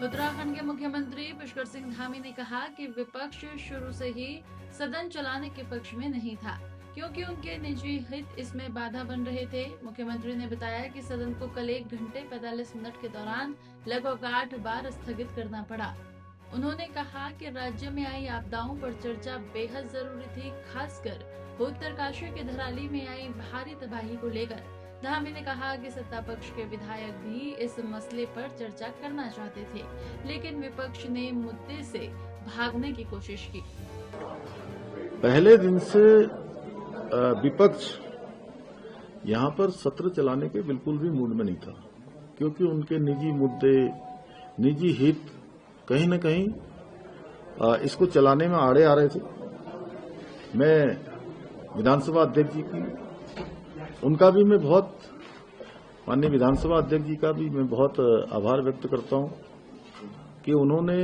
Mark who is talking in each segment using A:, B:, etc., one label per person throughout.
A: उत्तराखंड के मुख्यमंत्री पुष्कर सिंह धामी ने कहा कि विपक्ष शुरू से ही सदन चलाने के पक्ष में नहीं था, क्योंकि उनके निजी हित इसमें बाधा बन रहे थे। मुख्यमंत्री ने बताया कि सदन को कल 1 घंटे 45 मिनट के दौरान लगभग 8 बार स्थगित करना पड़ा। उन्होंने कहा कि राज्य में आई आपदाओं पर चर्चा बेहद जरूरी थी, खासकर उत्तरकाशी के धराली में आई भारी तबाही को लेकर। धामी ने कहा कि सत्ता पक्ष के विधायक भी इस मसले पर चर्चा करना चाहते थे, लेकिन विपक्ष ने मुद्दे से भागने की कोशिश की।
B: पहले दिन से विपक्ष यहां पर सत्र चलाने के बिल्कुल भी मूड में नहीं था, क्योंकि उनके निजी मुद्दे, निजी हित कहीं न कहीं इसको चलाने में आड़े आ रहे थे। मैं विधानसभा अध्यक्ष जी की, उनका भी मैं बहुत, माननीय विधानसभा अध्यक्ष जी का भी मैं बहुत आभार व्यक्त करता हूं कि उन्होंने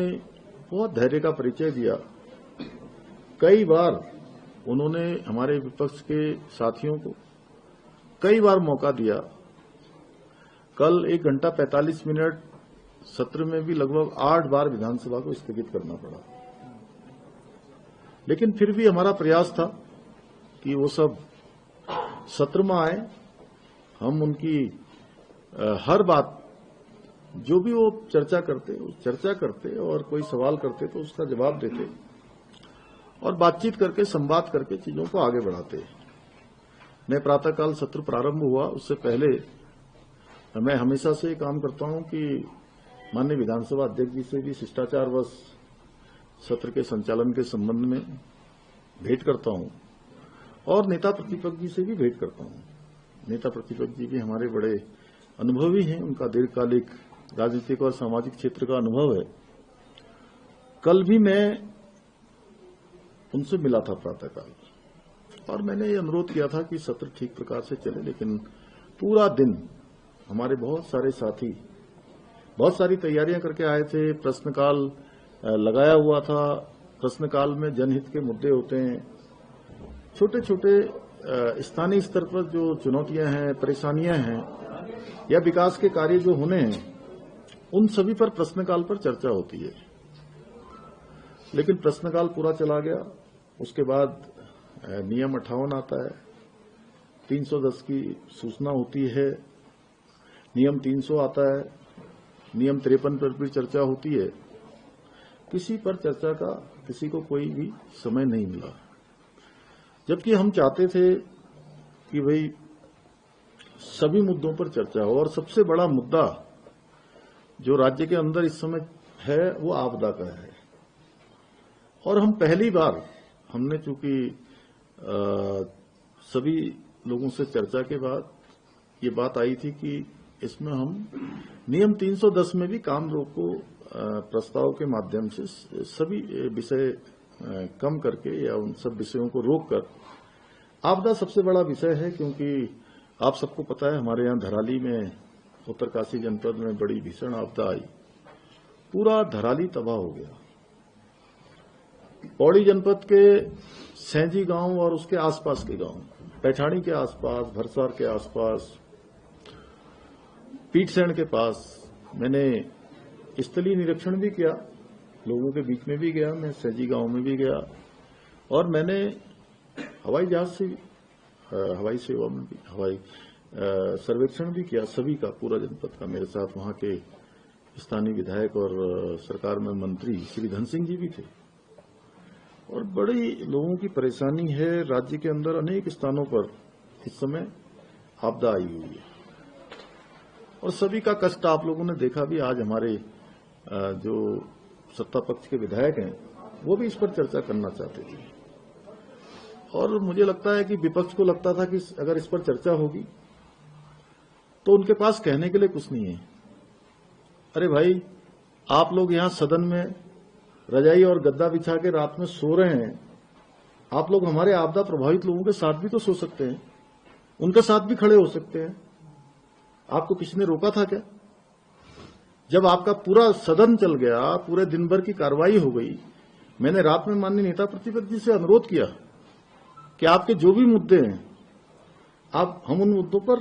B: बहुत धैर्य का परिचय दिया। कई बार उन्होंने हमारे विपक्ष के साथियों को कई बार मौका दिया। कल 1 घंटा 45 मिनट सत्र में भी लगभग 8 बार विधानसभा को स्थगित करना पड़ा, लेकिन फिर भी हमारा प्रयास था कि वो सब सत्र में आए, हम उनकी हर बात जो भी वो चर्चा करते और कोई सवाल करते तो उसका जवाब देते और बातचीत करके, संवाद करके चीजों को आगे बढ़ाते। मैं प्रातःकाल सत्र प्रारंभ हुआ उससे पहले मैं हमेशा से काम करता हूं कि माननीय विधानसभा अध्यक्ष जी से भी शिष्टाचारवश सत्र के संचालन के संबंध में भेंट करता हूं और नेता प्रतिपक्ष जी से भी भेंट करता हूं। नेता प्रतिपक्ष जी भी हमारे बड़े अनुभवी हैं, उनका दीर्घकालिक राजनीतिक और सामाजिक क्षेत्र का अनुभव है। कल भी मैं उनसे मिला था प्रातःकाल और मैंने ये अनुरोध किया था कि सत्र ठीक प्रकार से चले, लेकिन पूरा दिन हमारे बहुत सारे साथी बहुत सारी तैयारियां करके आए थे। प्रश्नकाल लगाया हुआ था। प्रश्नकाल में जनहित के मुद्दे होते हैं, छोटे छोटे स्थानीय स्तर पर जो चुनौतियां हैं, परेशानियां हैं या विकास के कार्य जो होने हैं, उन सभी पर प्रश्नकाल पर चर्चा होती है। लेकिन प्रश्नकाल पूरा चला गया, उसके बाद नियम 58 आता है, 310 की सूचना होती है, नियम 300 आता है, नियम 53 पर भी चर्चा होती है। किसी पर चर्चा का किसी को कोई भी समय नहीं मिला, जबकि हम चाहते थे कि भाई सभी मुद्दों पर चर्चा हो। और सबसे बड़ा मुद्दा जो राज्य के अंदर इस समय है वो आपदा का है। और हम पहली बार हमने चूंकि सभी लोगों से चर्चा के बाद ये बात आई थी कि इसमें हम नियम 310 में भी काम रोको प्रस्ताव के माध्यम से सभी विषय कम करके या उन सब विषयों को रोककर, आपदा सबसे बड़ा विषय है, क्योंकि आप सबको पता है हमारे यहाँ धराली में, उत्तरकाशी जनपद में बड़ी भीषण आपदा आई, पूरा धराली तबाह हो गया। पौड़ी जनपद के सैंजी गांव और उसके आसपास के गांव, पैठाणी के आसपास, भरसार के आसपास, पीठसैण के पास मैंने स्थलीय निरीक्षण भी किया, लोगों के बीच में भी गया, मैं सैंजी गांव में भी गया और मैंने हवाई जहाज से हवाई सेवा में भी सर्वेक्षण भी किया, सभी का, पूरा जनपद का। मेरे साथ वहां के स्थानीय विधायक और सरकार में मंत्री श्री धन सिंह जी भी थे। और बड़ी लोगों की परेशानी है, राज्य के अंदर अनेक स्थानों पर इस समय आपदा आई हुई है और सभी का कष्ट आप लोगों ने देखा भी। आज हमारे जो सत्ता पक्ष के विधायक हैं वो भी इस पर चर्चा करना चाहते थे और मुझे लगता है कि विपक्ष को लगता था कि अगर इस पर चर्चा होगी तो उनके पास कहने के लिए कुछ नहीं है। अरे भाई, आप लोग यहां सदन में रजाई और गद्दा बिछा के रात में सो रहे हैं, आप लोग हमारे आपदा प्रभावित लोगों के साथ भी तो सो सकते हैं, उनके साथ भी खड़े हो सकते हैं। आपको किसी ने रोका था क्या? जब आपका पूरा सदन चल गया, पूरे दिन भर की कार्रवाई हो गई, मैंने रात में माननीय नेता प्रतिपक्ष जी से अनुरोध किया कि आपके जो भी मुद्दे हैं हम उन मुद्दों पर